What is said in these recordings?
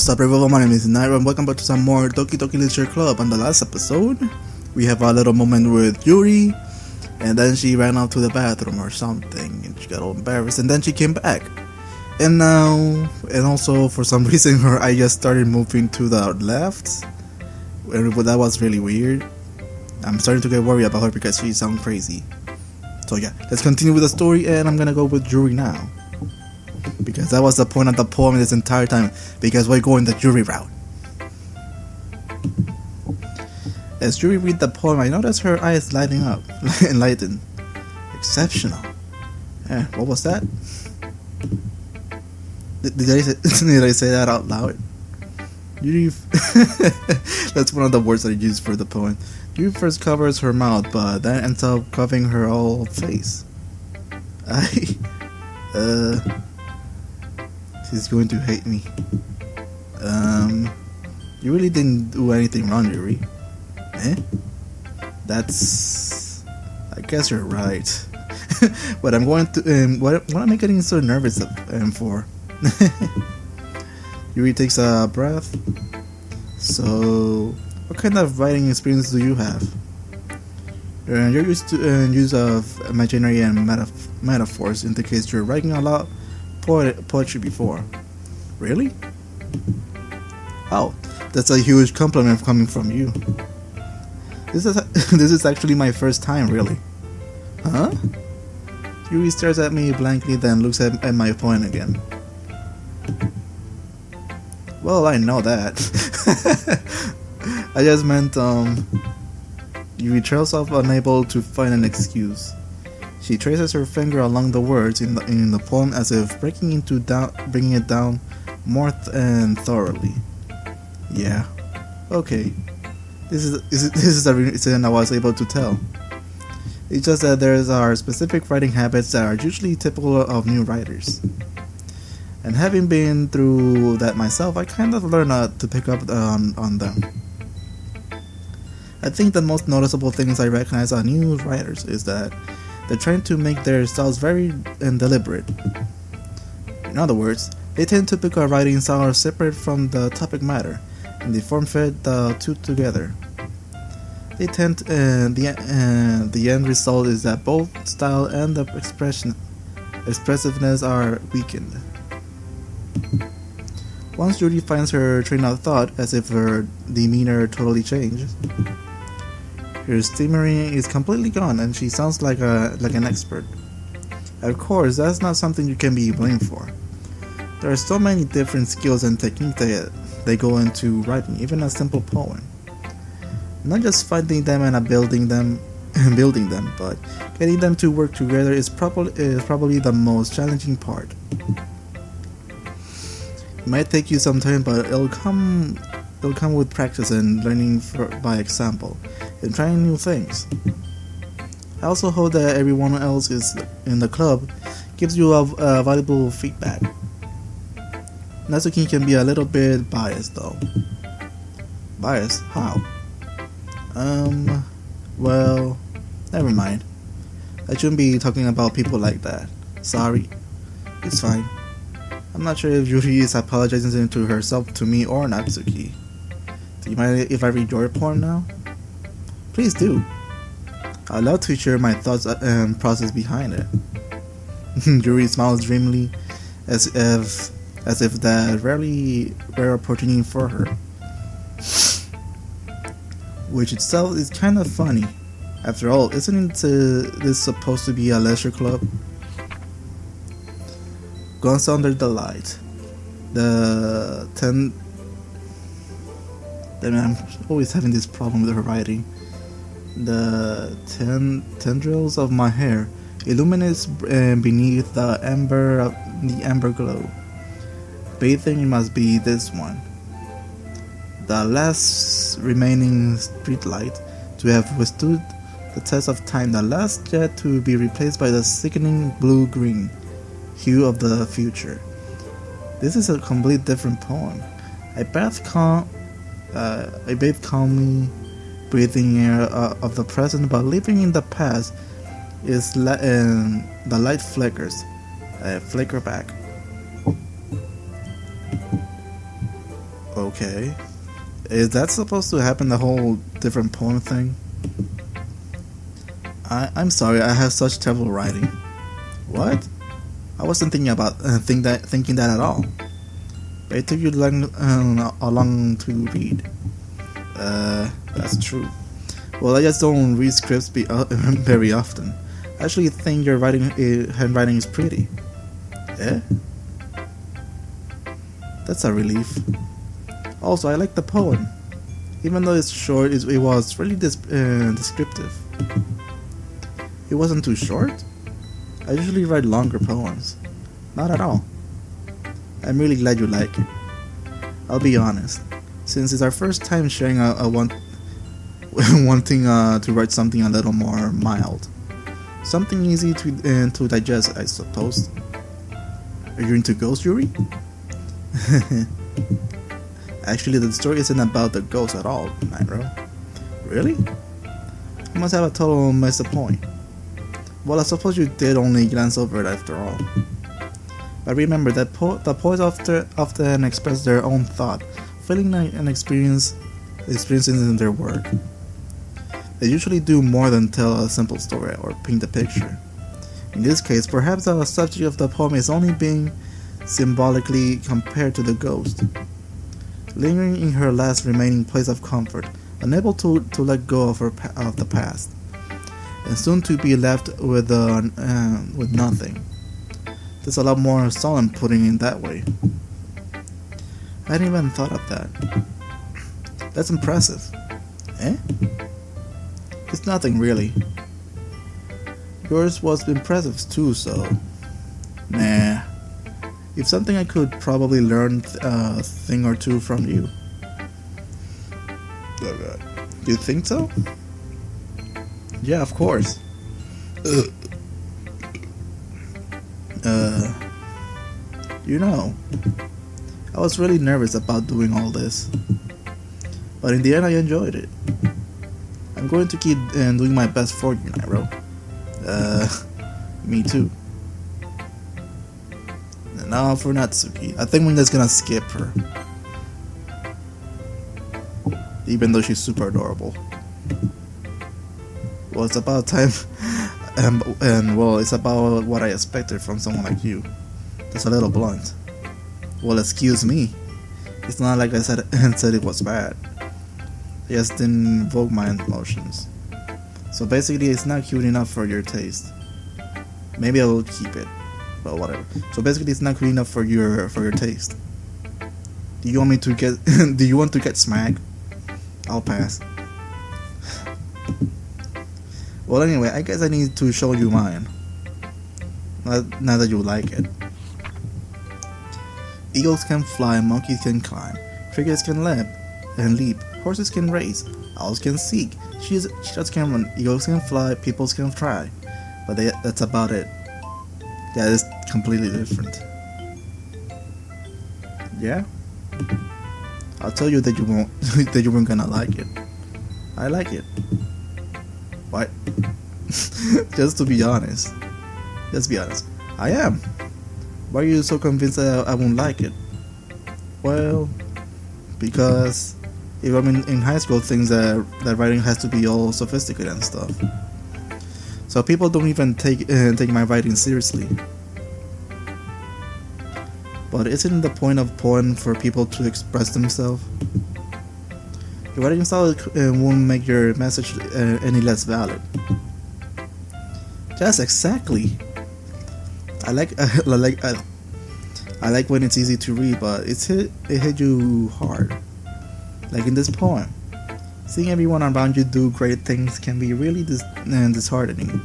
What's up everyone, my name is Nightrow and welcome back to some more Doki Doki Literature Club. On the last episode, we have a little moment with Yuri, and then she ran out to the bathroom or something, and she got all embarrassed, and then she came back. And now, and also for some reason her eye just started moving to the left, and that was really weird. I'm starting to get worried about her because she sounds crazy. So yeah, let's continue with the story, and I'm gonna go with Yuri now. Because that was the point of the poem this entire time, because we're going the Yuri route. As Yuri read the poem, I noticed her eyes lighting up, enlightened. Exceptional. What was that? Did I say that out loud? Yuri that's one of the words that I used for the poem. Yuri first covers her mouth, but then ends up covering her whole face. She's going to hate me. You really didn't do anything wrong, Yuri. That's... I guess you're right. But I'm going to... what am I getting so nervous for? Yuri takes a breath. So, what kind of writing experience do you have? You're used to use of imaginary and metaphors indicates you're writing a lot poetry before. Really? Oh, that's a huge compliment coming from you. This is actually my first time, really. Huh? Yuri stares at me blankly, then looks at my poem again. Well, I know that. I just meant, Yuri trails off, unable to find an excuse. She traces her finger along the words in the poem as if bringing it down more and thoroughly. Yeah, okay. This is the reason I was able to tell. It's just that there are specific writing habits that are usually typical of new writers. And having been through that myself, I kind of learned to pick up on them. I think the most noticeable things I recognize on new writers is that they're trying to make their styles very and deliberate. In other words, they tend to pick a writing style separate from the topic matter, and they form fit the two together. They tend the end result is that both style and the expressiveness are weakened. Once Rudy finds her train of thought, as if her demeanor totally changed, her stammering is completely gone, and she sounds like an expert. Of course, that's not something you can be blamed for. There are so many different skills and techniques that go into writing, even a simple poem. Not just finding them and building them, but getting them to work together is probably the most challenging part. It might take you some time, but it'll come with practice and learning by example, and trying new things. I also hope that everyone else is in the club gives you a valuable feedback. Natsuki can be a little bit biased though. Biased? How? Well, never mind. I shouldn't be talking about people like that. Sorry. It's fine. I'm not sure if Yuri is apologizing to herself, to me, or Natsuki. Do you mind if I read your poem now? Please do. I'd love to share my thoughts and process behind it. Yuri smiles dreamily, as if that rare opportunity for her. Which itself is kind of funny. After all, isn't this supposed to be a leisure club? Guns under the light. I'm always having this problem with her writing. The tendrils of my hair illuminates beneath the amber glow. Bathing must be this one. The last remaining streetlight to have withstood the test of time. The last jet to be replaced by the sickening blue-green hue of the future. This is a complete different poem. I bathe calmly, breathing air of the present, but living in the past is the light flicker back. Okay. Is that supposed to happen, the whole different poem thing? I'm sorry, I have such terrible writing. What? I wasn't thinking about thinking that at all. But it took you long to read. That's true. Well, I just don't read scripts very often. I actually think your handwriting is pretty. Eh? That's a relief. Also, I like the poem. Even though it's short, it was really descriptive. It wasn't too short? I usually write longer poems. Not at all. I'm really glad you like it. I'll be honest. Since it's our first time sharing wanting to write something a little more mild. Something easy to digest, I suppose. Are you into ghosts, Yuri? Actually, the story isn't about the ghost at all, Nightrow. Really? I must have a total missed the point. Well, I suppose you did only glance over it after all. But remember that the poets often express their own thought, feeling and experiencing in their work. They usually do more than tell a simple story or paint a picture. In this case, perhaps the subject of the poem is only being symbolically compared to the ghost, lingering in her last remaining place of comfort, unable to let go of the past, and soon to be left with nothing. There's a lot more solemn putting in that way. I hadn't even thought of that. That's impressive. Eh? It's nothing really. Yours was impressive too, so... Nah. If something, I could probably learn a thing or two from you. You think so? Yeah, of course. You know, I was really nervous about doing all this, but in the end I enjoyed it. I'm going to keep doing my best for you, Nightrow. Me too. And now for Natsuki. I think we're just gonna skip her, even though she's super adorable. Well, it's about time, and well, it's about what I expected from someone like you. Just a little blunt. Well, excuse me. It's not like I said it was bad. I just didn't invoke my emotions. So basically, it's not cute enough for your taste. Maybe I will keep it, but whatever. So basically, it's not cute enough for your taste. Do you want me to get? Do you want to get smacked? I'll pass. Well, anyway, I guess I need to show you mine. Now that you like it. Eagles can fly, monkeys can climb, crickets can leap, horses can race, owls can seek, cheetahs can run, eagles can fly, people can try. But that's about it. Yeah, it's completely different. Yeah? I'll tell you that you won't that you weren't gonna like it. I like it. What? Just be honest. I am. Why are you so convinced that I won't like it? Well, because if I'm in high school, things that writing has to be all sophisticated and stuff. So people don't even take my writing seriously. But isn't the point of poem for people to express themselves? Your writing style won't make your message any less valid. Just exactly. I like when it's easy to read, but it hit you hard. Like in this poem, seeing everyone around you do great things can be really disheartening.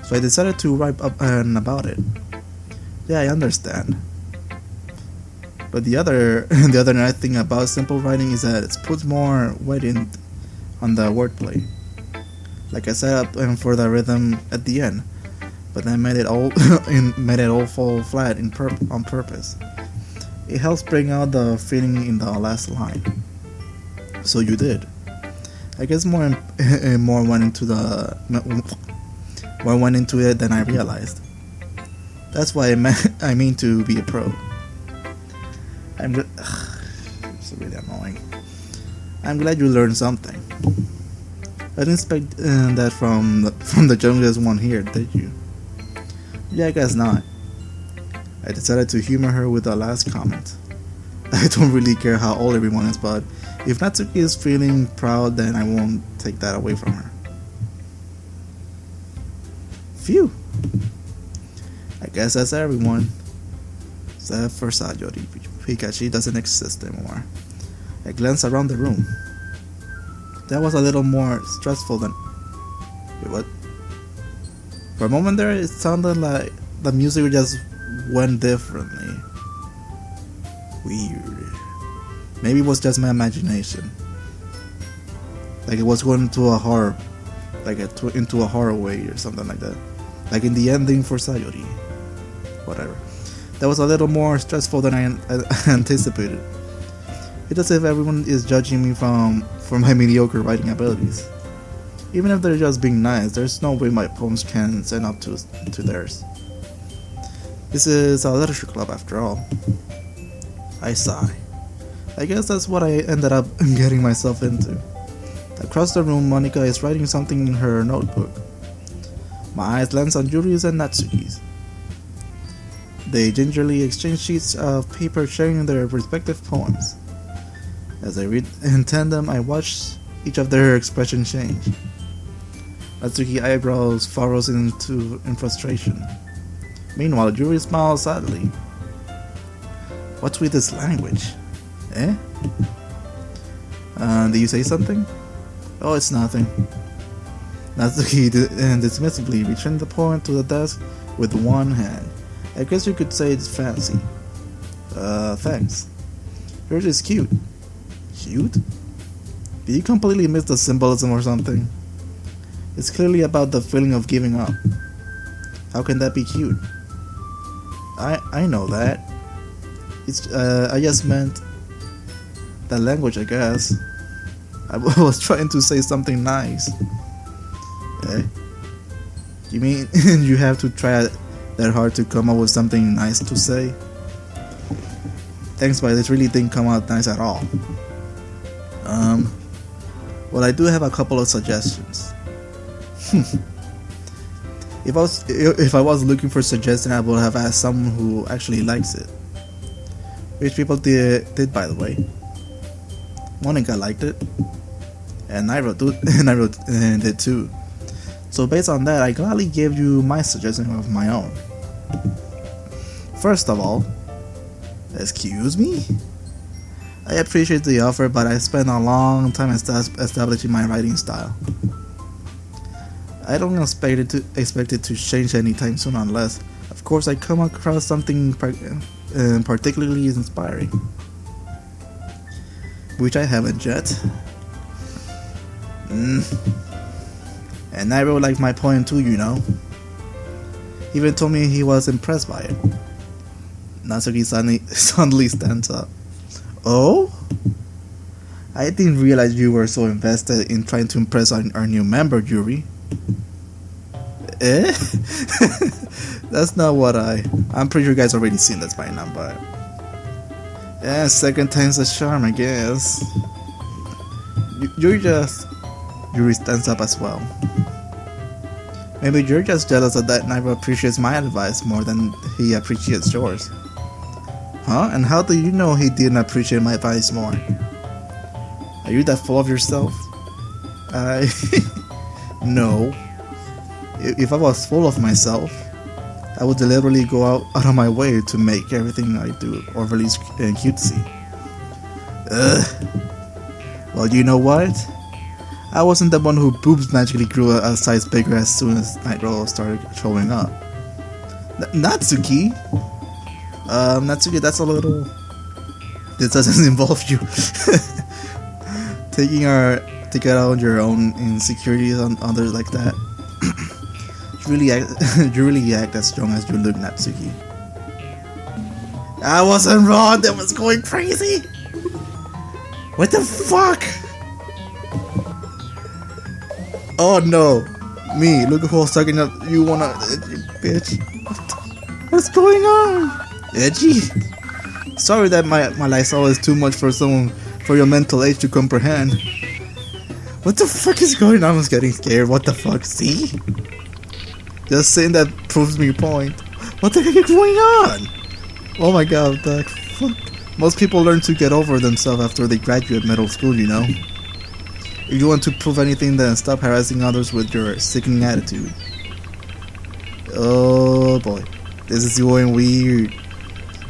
So I decided to write up about it. Yeah, I understand. But the other nice thing about simple writing is that it puts more weight on the wordplay. Like I set up for the rhythm at the end, but I made it all fall flat on purpose. It helps bring out the feeling in the last line. So you did. I guess more went into it than I realized. That's why I mean to be a pro. It's really annoying. I'm glad you learned something. I didn't expect that from the youngest one here, did you? Yeah, I guess not. I decided to humor her with the last comment. I don't really care how old everyone is, but if Natsuki is feeling proud, then I won't take that away from her. Phew. I guess that's everyone. Except for Sayori, because she doesn't exist anymore. I glanced around the room. That was a little more stressful than... Wait, what? For a moment there, it sounded like the music just went differently. Weird. Maybe it was just my imagination. Like it was going to a horror, into a horror way or something like that. Like in the ending for Sayori. Whatever. That was a little more stressful than I anticipated. It's as if everyone is judging me for my mediocre writing abilities. Even if they're just being nice, there's no way my poems can stand up to theirs. This is a literature club after all. I sigh. I guess that's what I ended up getting myself into. Across the room, Monika is writing something in her notebook. My eyes land on Yuri's and Natsuki's. They gingerly exchange sheets of paper sharing their respective poems. As I read in tandem, I watch each of their expressions change. Natsuki eyebrows furrows in frustration. Meanwhile, Yuri smiles sadly. What's with this language? Eh? Did you say something? Oh, it's nothing. Natsuki dismissively returned the poem to the desk with one hand. I guess you could say it's fancy. Thanks. Yours is cute. Cute? Did you completely miss the symbolism or something? It's clearly about the feeling of giving up. How can that be cute? I know that. It's I just meant the language, I guess. I was trying to say something nice. Eh? You mean you have to try that hard to come up with something nice to say? Thanks, but it really didn't come out nice at all. Well, I do have a couple of suggestions. If I was looking for suggestions, I would have asked someone who actually likes it. Which people did by the way. Monika liked it, and Nightrow did too. So based on that, I gladly gave you my suggestion of my own. First of all, excuse me? I appreciate the offer, but I spent a long time establishing my writing style. I don't expect it to change anytime soon unless, of course, I come across something particularly inspiring. Which I haven't yet. And Nightrow liked my poem too, you know. He even told me he was impressed by it. Natsuki suddenly stands up. Oh? I didn't realize you were so invested in trying to impress our new member, Yuri. Eh? That's not what I'm pretty sure you guys already seen this by now, but... Yeah, second time's a charm, I guess. Yuri stands up as well. Maybe you're just jealous that Nightrow appreciates my advice more than he appreciates yours. Huh? And how do you know he didn't appreciate my advice more? Are you that full of yourself? No. If I was full of myself, I would deliberately go out of my way to make everything I do overly cutesy. Ugh. Well, you know what? I wasn't the one who boobs magically grew a size bigger as soon as Nightrow started showing up. Natsuki? Natsuki, that's a little... This doesn't involve you. Taking out your own insecurities on others like that. You really act as strong as you look, Natsuki. I wasn't wrong, that was going crazy! What the fuck? Oh no! Me, look who was talking up, you wanna... bitch. What's going on? Edgy? Sorry that my lifestyle is too much for your mental age to comprehend. What the fuck is going on? I was getting scared. What the fuck? See? Just saying that proves me your point. What the heck is going on? Oh my god, what the fuck? Most people learn to get over themselves after they graduate middle school, you know? If you want to prove anything, then stop harassing others with your sickening attitude. Oh boy. This is going weird.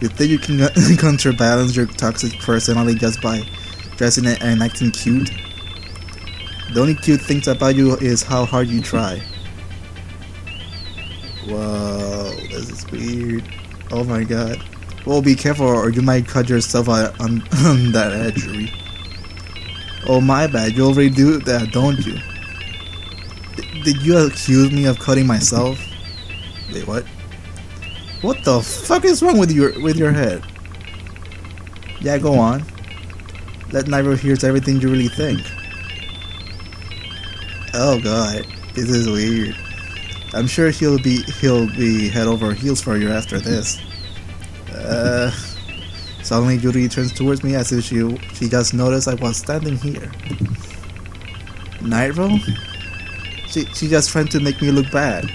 You think you can counterbalance your toxic personality just by dressing it and acting cute? The only cute things about you is how hard you try. Whoa, this is weird. Oh my god. Well, be careful or you might cut yourself out on that edge, Rudy. Oh my bad, you already do that, don't you? Did you accuse me of cutting myself? Wait, what? What the fuck is wrong with your head? Yeah, go on. Let Nightrow hears everything you really think. Oh god, this is weird. I'm sure he'll be head over heels for you after this. Suddenly Yuri turns towards me as if she just noticed I was standing here. Nightrow? She just trying to make me look bad.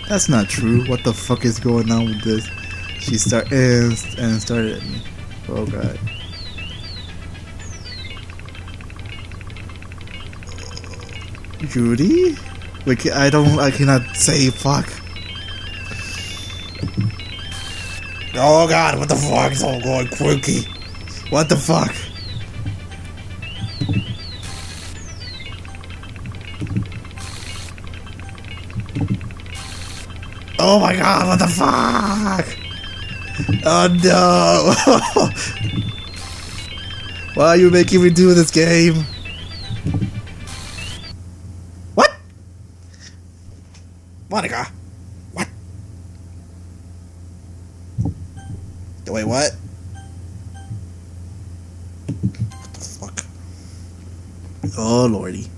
That's not true. What the fuck is going on with this? She started at me. Oh god. Rudy? Wait, I cannot say fuck. Oh god, what the fuck? It's all going quirky. What the fuck? Oh my god, what the fuck? Oh no! Why are you making me do this game? What? Monica? What? Wait, what? What the fuck? Oh lordy.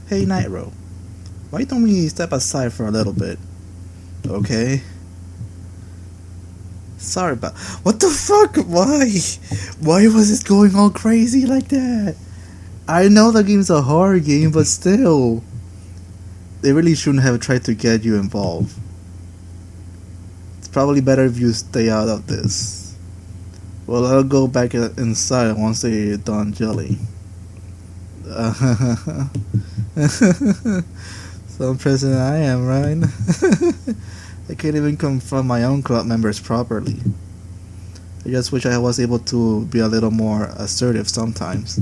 Hey Nightrow. Why don't we step aside for a little bit? Okay. Sorry about... What the fuck? Why? Why was this going all crazy like that? I know the game's a horror game, but still. They really shouldn't have tried to get you involved. It's probably better if you stay out of this. Well, I'll go back inside once they're done jelly. Some president I am, right? I can't even confront my own club members properly. I just wish I was able to be a little more assertive sometimes.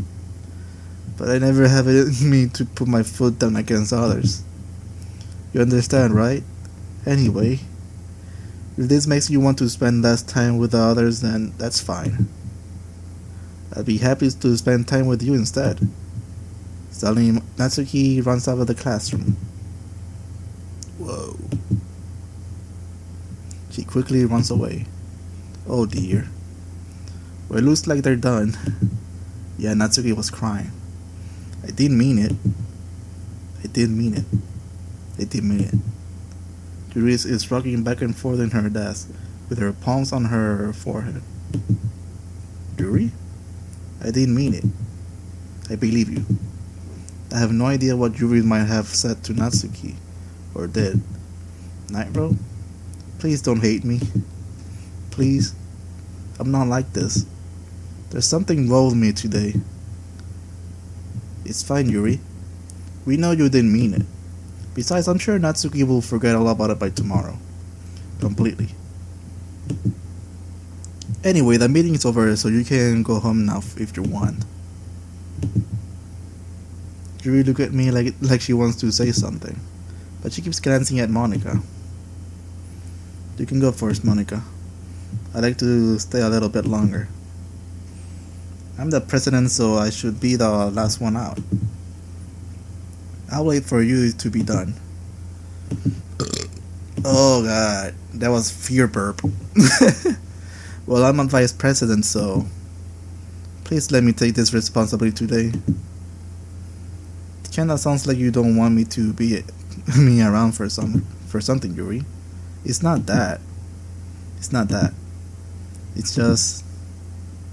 But I never have it in me to put my foot down against others. You understand, right? Anyway, if this makes you want to spend less time with the others, then that's fine. I'd be happy to spend time with you instead. Suddenly, Natsuki runs out of the classroom. Whoa. She quickly runs away. Oh dear. Well, it looks like they're done. Yeah, Natsuki was crying. I didn't mean it. I didn't mean it. I didn't mean it. Yuri is rocking back and forth in her desk, with her palms on her forehead. Yuri? I didn't mean it. I believe you. I have no idea what Yuri might have said to Natsuki, or did. Nightrow? Please don't hate me. Please. I'm not like this. There's something wrong with me today. It's fine, Yuri. We know you didn't mean it. Besides, I'm sure Natsuki will forget all about it by tomorrow. Completely. Anyway, the meeting is over, so you can go home now if you want. Yuri look at me like she wants to say something, but she keeps glancing at Monica. You can go first, Monica. I'd like to stay a little bit longer. I'm the president, so I should be the last one out. I'll wait for you to be done. Oh god, that was fear burp. Well, I'm a vice president, so please let me take this responsibility today. It kinda sounds like you don't want me to be around for something, Yuri. It's not that. It's not that. It's just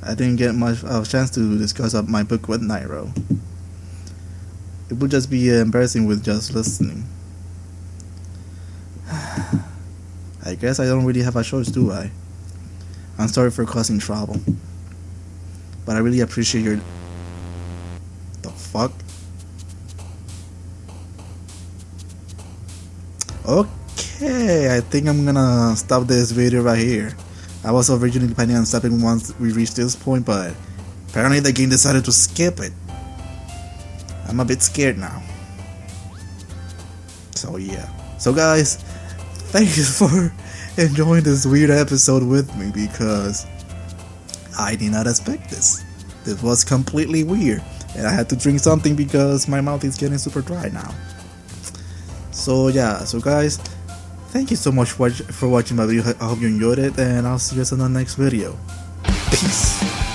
I didn't get much of a chance to discuss my book with Nightrow. It would just be embarrassing with just listening. I guess I don't really have a choice, do I? I'm sorry for causing trouble, but I really appreciate your... The fuck? Okay, I think I'm gonna stop this video right here. I was originally planning on stopping once we reach this point, but apparently the game decided to skip it. I'm a bit scared now. So yeah. So guys, thank you for enjoying this weird episode with me, because I did not expect this. This was completely weird, and I had to drink something because my mouth is getting super dry now. So yeah, so guys, thank you so much for watching my video. I hope you enjoyed it, and I'll see you guys in the next video. Peace.